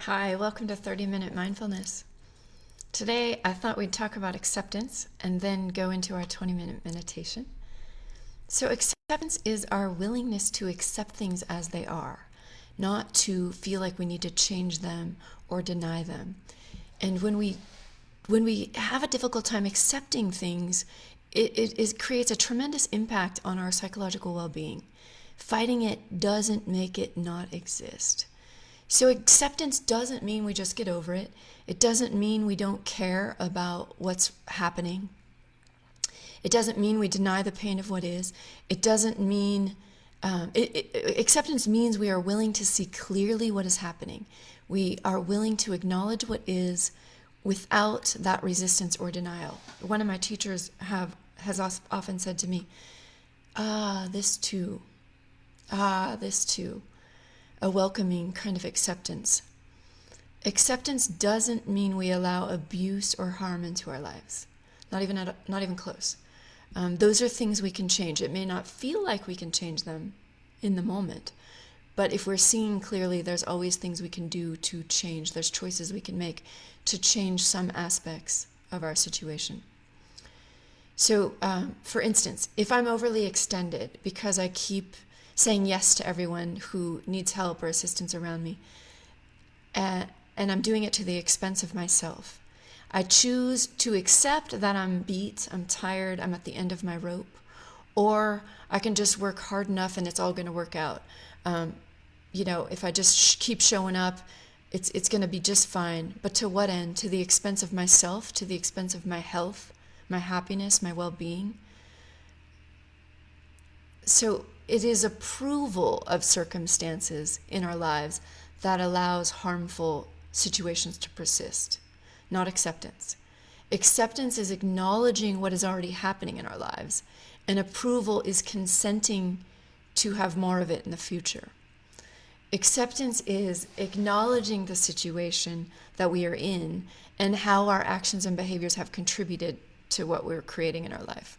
Hi, welcome to 30-Minute Mindfulness. Today, I thought we'd talk about acceptance and then go into our 20-minute meditation. So acceptance is our willingness to accept things as they are, not to feel like we need to change them or deny them. And when we have a difficult time accepting things, it creates a tremendous impact on our psychological well-being. Fighting it doesn't make it not exist. So acceptance doesn't mean we just get over it. It doesn't mean we don't care about what's happening. It doesn't mean we deny the pain of what is. It doesn't mean, acceptance means we are willing to see clearly what is happening. We are willing to acknowledge what is without that resistance or denial. One of my teachers has often said to me, this too, this too. A welcoming kind of acceptance. Acceptance doesn't mean we allow abuse or harm into our lives. Not even close. Those are things we can change. It may not feel like we can change them in the moment, but if we're seeing clearly, there's always things we can do to change. There's choices we can make to change some aspects of our situation. So, for instance, if I'm overly extended because I keep saying yes to everyone who needs help or assistance around me, and I'm doing it to the expense of myself. I choose to accept that I'm beat, I'm tired, I'm at the end of my rope, or I can just work hard enough and it's all going to work out. If I just keep showing up, it's going to be just fine. But to what end? To the expense of myself, to the expense of my health, my happiness, my well-being. So it is approval of circumstances in our lives that allows harmful situations to persist, not acceptance. Acceptance is acknowledging what is already happening in our lives, and approval is consenting to have more of it in the future. Acceptance is acknowledging the situation that we are in and how our actions and behaviors have contributed to what we're creating in our life.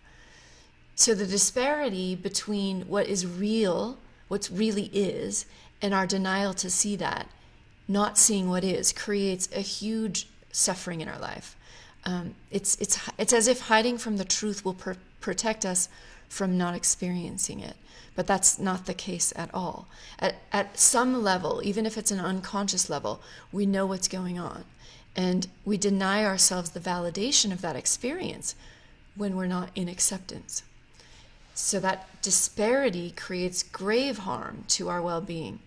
So the disparity between what is real, what really is, and our denial to see that, not seeing what is, creates a huge suffering in our life. It's as if hiding from the truth will protect us from not experiencing it. But that's not the case at all. At some level, even if it's an unconscious level, we know what's going on. And we deny ourselves the validation of that experience when we're not in acceptance. So that disparity creates grave harm to our well-being.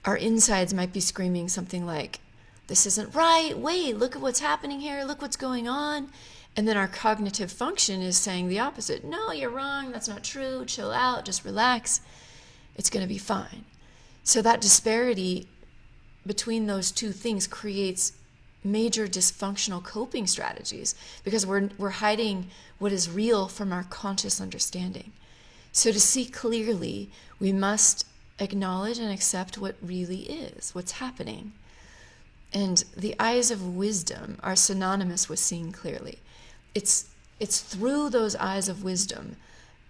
Our insides might be screaming something like, this isn't right, wait, look at what's happening here, look what's going on. And then our cognitive function is saying the opposite. No, you're wrong, that's not true, chill out, just relax. It's going to be fine. So that disparity between those two things creates major dysfunctional coping strategies because we're hiding what is real from our conscious understanding. So to see clearly, we must acknowledge and accept what really is, what's happening. And the eyes of wisdom are synonymous with seeing clearly. It's through those eyes of wisdom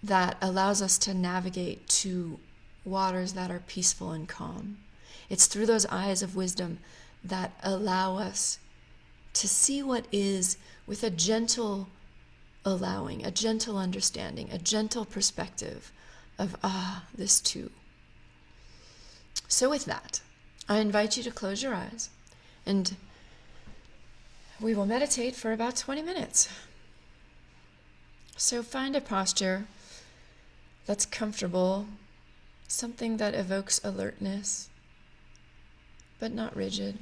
that allows us to navigate to waters that are peaceful and calm. It's through those eyes of wisdom that allow us to see what is with a gentle allowing, a gentle understanding, a gentle perspective of, this too. So with that, I invite you to close your eyes and we will meditate for about 20 minutes. So find a posture that's comfortable, something that evokes alertness, but not rigid.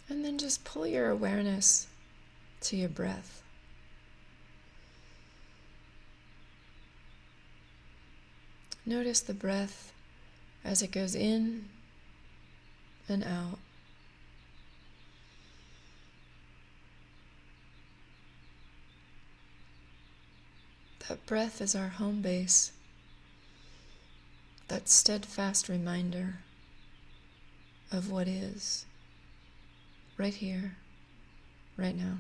And then just pull your awareness to your breath. Notice the breath as it goes in and out. That breath is our home base, that steadfast reminder of what is, right here, right now.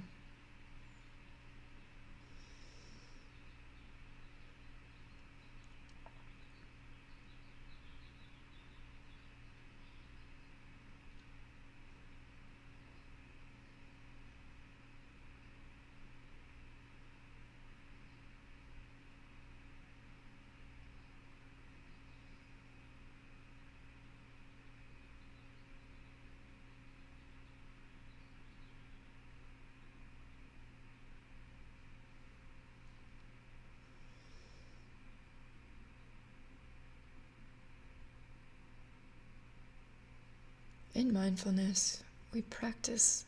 In mindfulness, we practice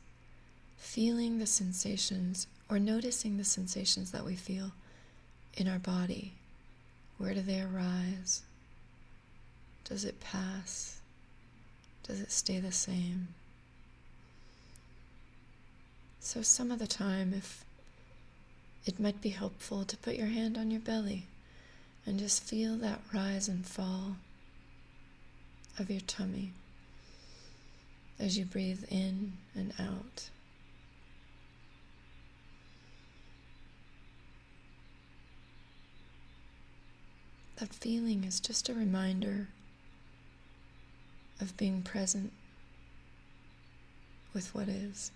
feeling the sensations or noticing the sensations that we feel in our body. Where do they arise? Does it pass? Does it stay the same? So some of the time, if it might be helpful to put your hand on your belly and just feel that rise and fall of your tummy as you breathe in and out. That feeling is just a reminder of being present with what is.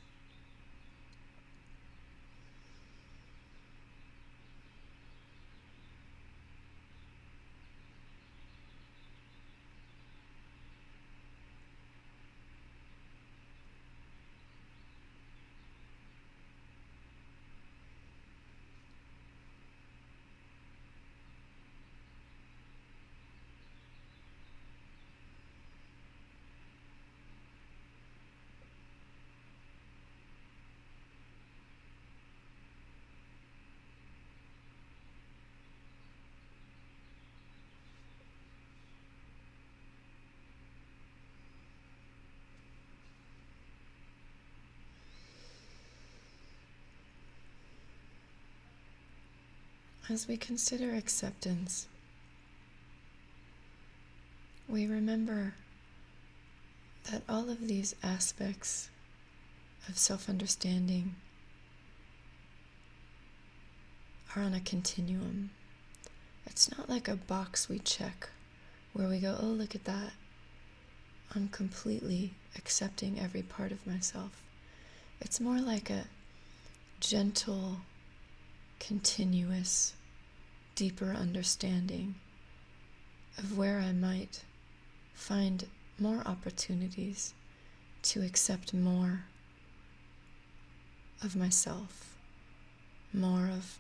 As we consider acceptance, we remember that all of these aspects of self-understanding are on a continuum. It's not like a box we check where we go, oh, look at that. I'm completely accepting every part of myself. It's more like a gentle, continuous, deeper understanding of where I might find more opportunities to accept more of myself, more of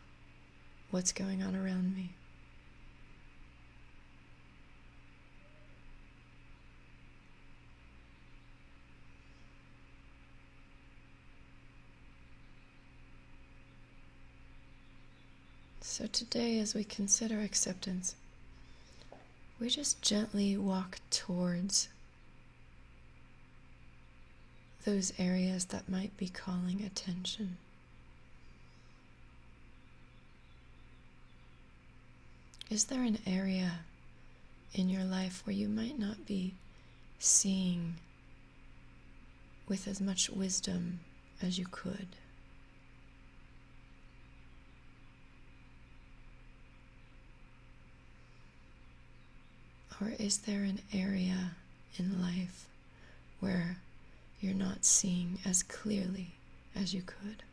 what's going on around me. So today, as we consider acceptance, we just gently walk towards those areas that might be calling attention. Is there an area in your life where you might not be seeing with as much wisdom as you could? Or is there an area in life where you're not seeing as clearly as you could?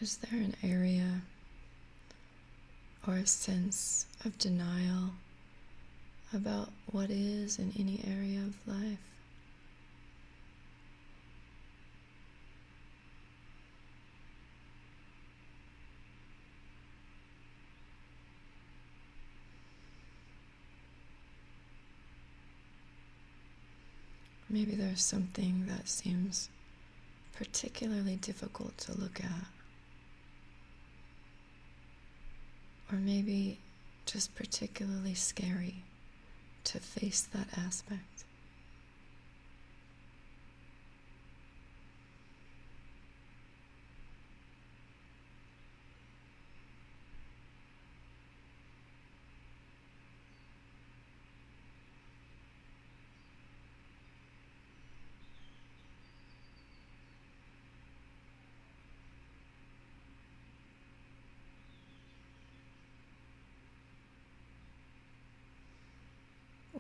Is there an area or a sense of denial about what is in any area of life? Maybe there's something that seems particularly difficult to look at. Or maybe just particularly scary to face that aspect.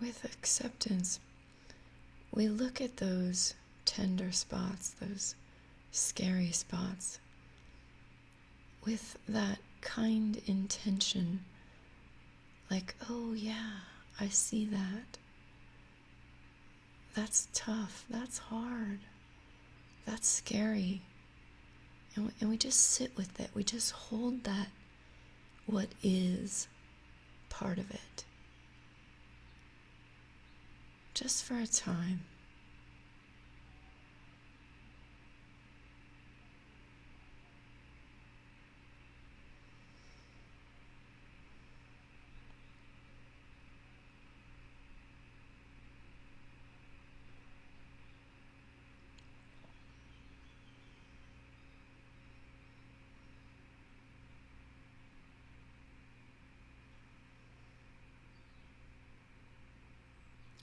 With acceptance, we look at those tender spots, those scary spots, with that kind intention, like, oh yeah, I see that. That's tough, that's hard, that's scary. And we just sit with it, we just hold that what is part of it. Just for a time.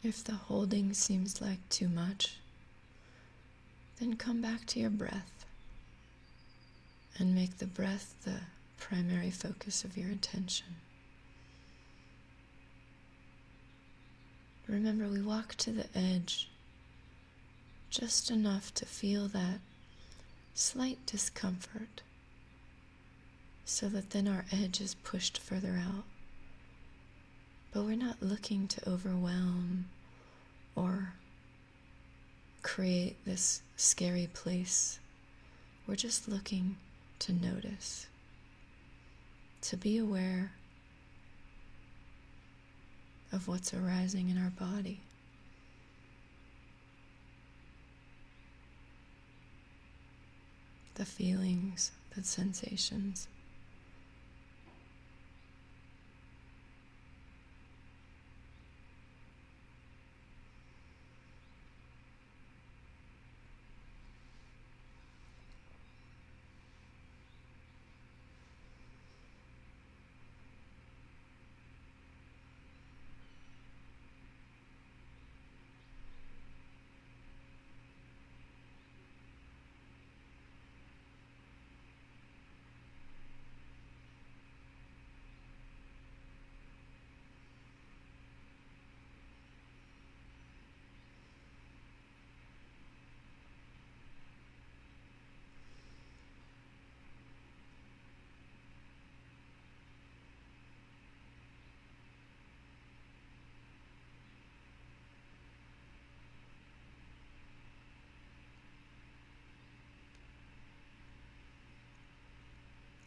If the holding seems like too much, then come back to your breath and make the breath the primary focus of your attention. Remember, we walk to the edge just enough to feel that slight discomfort so that then our edge is pushed further out. But we're not looking to overwhelm or create this scary place. We're just looking to notice, to be aware of what's arising in our body. The feelings, the sensations.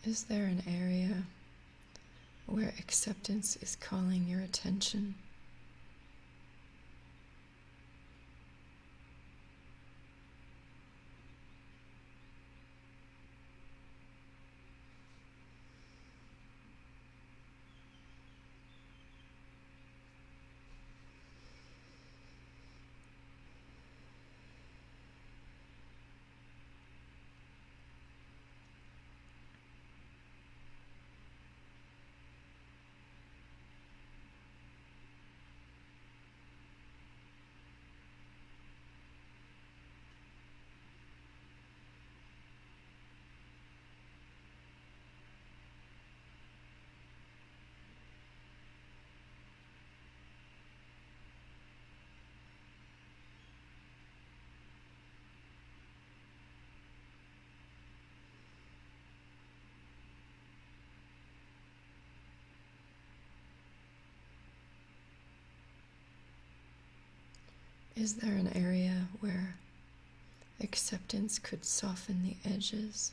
Is there an area where acceptance is calling your attention? Is there an area where acceptance could soften the edges?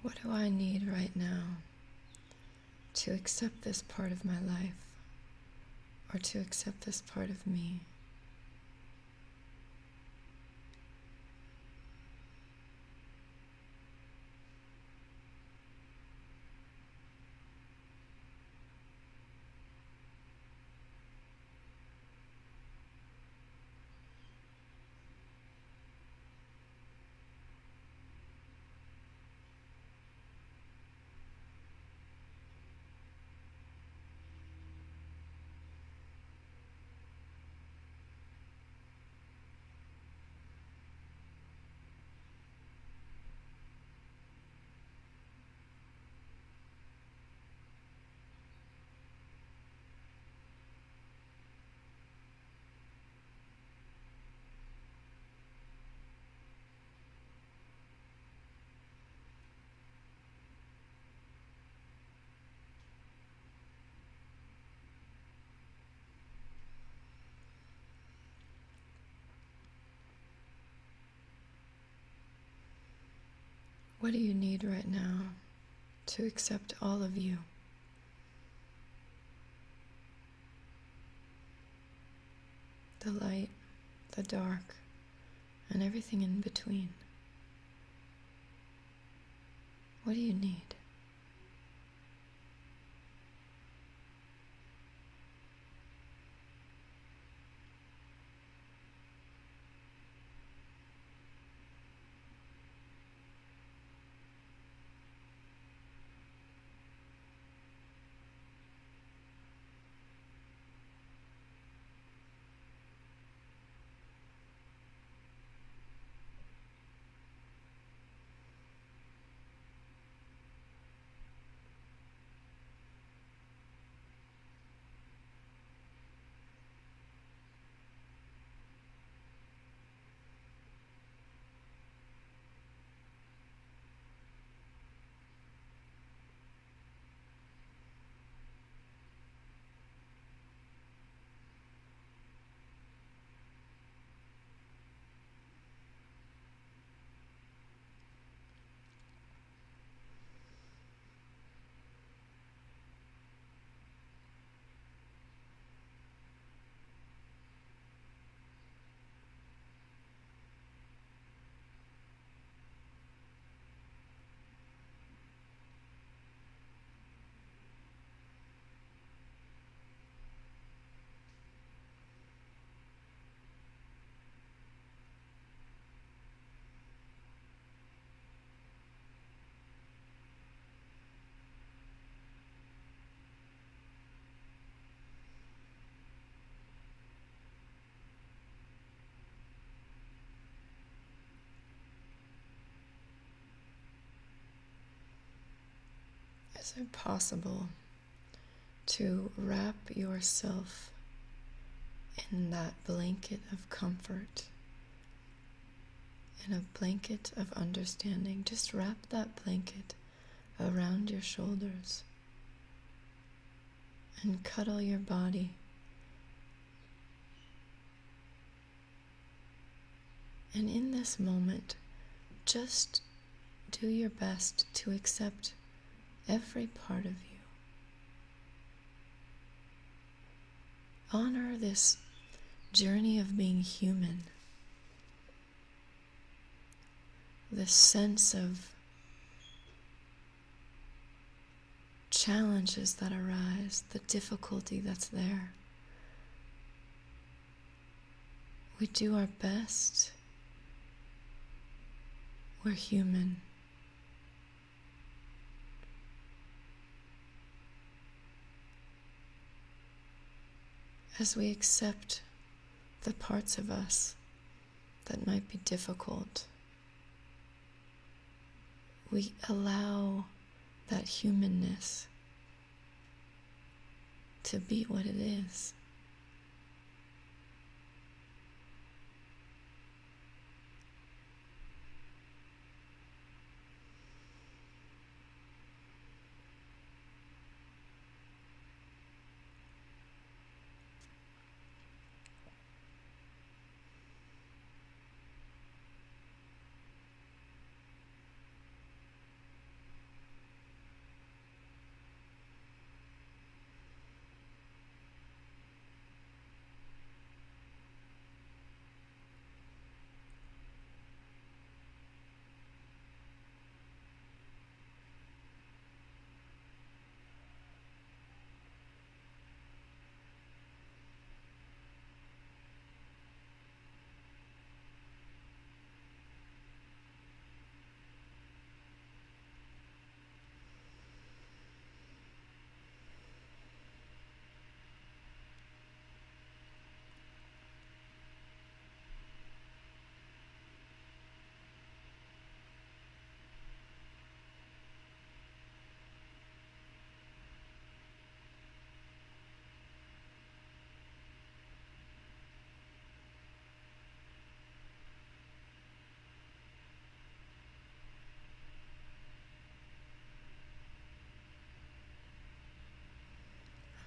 What do I need right now to accept this part of my life, or to accept this part of me? What do you need right now to accept all of you? The light, the dark, and everything in between. What do you need? Is it possible to wrap yourself in that blanket of comfort, in a blanket of understanding? Just wrap that blanket around your shoulders and cuddle your body. And in this moment, just do your best to accept every part of you. Honor this journey of being human, this sense of challenges that arise, the difficulty that's there. We do our best. We're human. As we accept the parts of us that might be difficult, we allow that humanness to be what it is.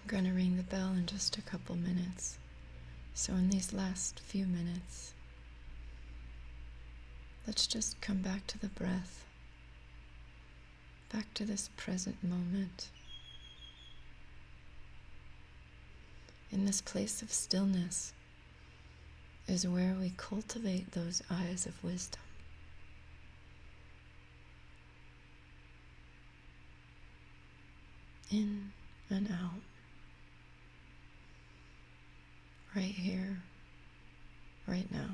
I'm going to ring the bell in just a couple minutes. So in these last few minutes, let's just come back to the breath, back to this present moment. In this place of stillness is where we cultivate those eyes of wisdom. In and out. Right here, right now.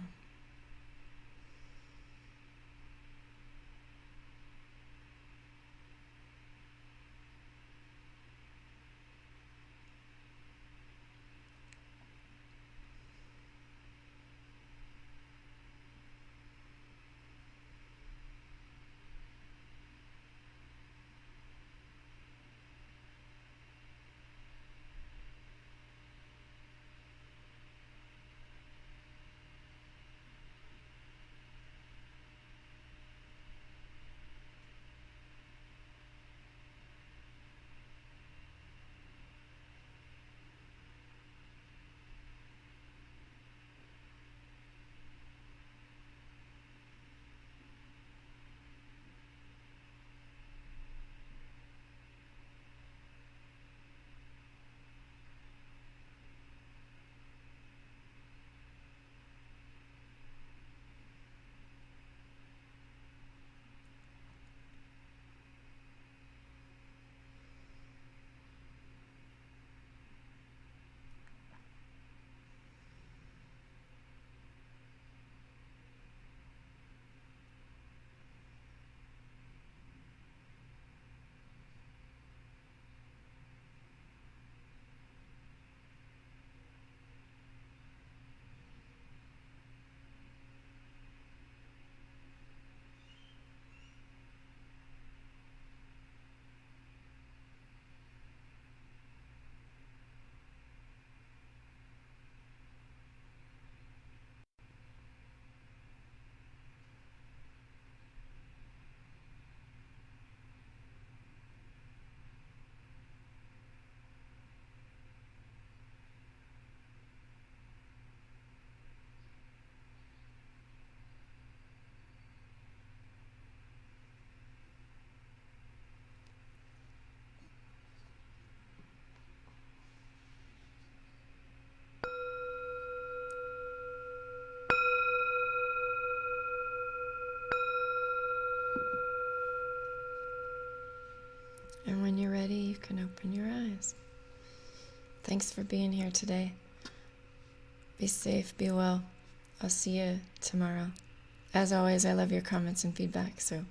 open your eyes. Thanks for being here today. Be safe, be well. I'll see you tomorrow. As always, I love your comments and feedback, so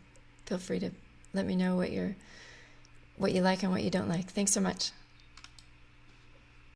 feel free to let me know what you like and what you don't like. Thanks so much.